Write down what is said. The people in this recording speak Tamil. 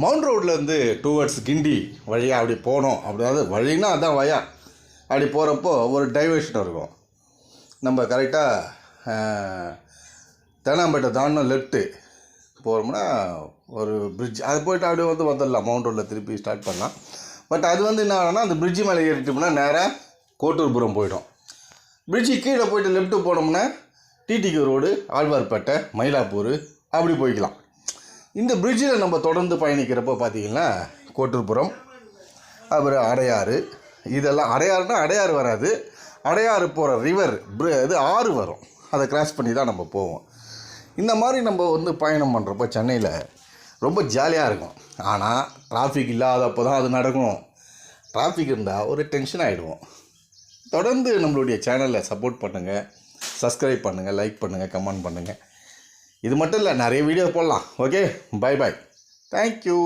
மவுண்ட் ரோட்லேருந்து டுவர்ட்ஸ் கிண்டி வழியாக அப்படி போனோம். அப்படியாவது வழின்னா அதான் வயா. அப்படி போகிறப்போ ஒரு டைவர்ஷன் இருக்கும். நம்ம கரெக்டாக தேனாம்பேட்டை தாண்டினோம், லெஃப்ட்டு போகிறோம்னா ஒரு பிரிட்ஜ், அது போய்ட்டு அப்படியே வந்துடலாம். மவுண்ட் ரோட்டில் திருப்பி ஸ்டார்ட் பண்ணலாம். பட் அது என்ன ஆகும்னா, அந்த பிரிட்ஜு மேலே ஏறிட்டோம்னா நேராக கோட்டூர்புரம் போய்டும். பிரிட்ஜு கீழே போய்ட்டு லெஃப்ட்டு போனோம்னா டிடிக்கு ரோடு, ஆழ்வார்பேட்டை, மயிலாப்பூர் அப்படி போய்க்கலாம். இந்த பிரிட்ஜில் நம்ம தொடர்ந்து பயணிக்கிறப்போ பார்த்திங்கன்னா கோட்டூர்புரம், அப்புறம் அடையாறு, இதெல்லாம் அடையாறுனா அடையாறு வராது, அடையாறு போகிற ரிவர் இது ஆறு வரும். அதை கிராஸ் பண்ணி தான் நம்ம போவோம். இந்த மாதிரி நம்ம பயணம் பண்ணுறப்போ சென்னையில் ரொம்ப ஜாலியாக இருக்கும். ஆனால் டிராஃபிக் இல்லாதப்போ தான் அது நடக்கும். டிராஃபிக் இருந்தால் ஒரு டென்ஷன் ஆகிடுவோம். தொடர்ந்து நம்மளுடைய சேனலில் சப்போர்ட் பண்ணுங்கள், சப்ஸ்கிரைப் பண்ணுங்கள், லைக் பண்ணுங்கள், கமெண்ட் பண்ணுங்கள். இது மட்டும் இல்லை, நிறைய வீடியோ போடலாம். Okay, bye bye, thank you.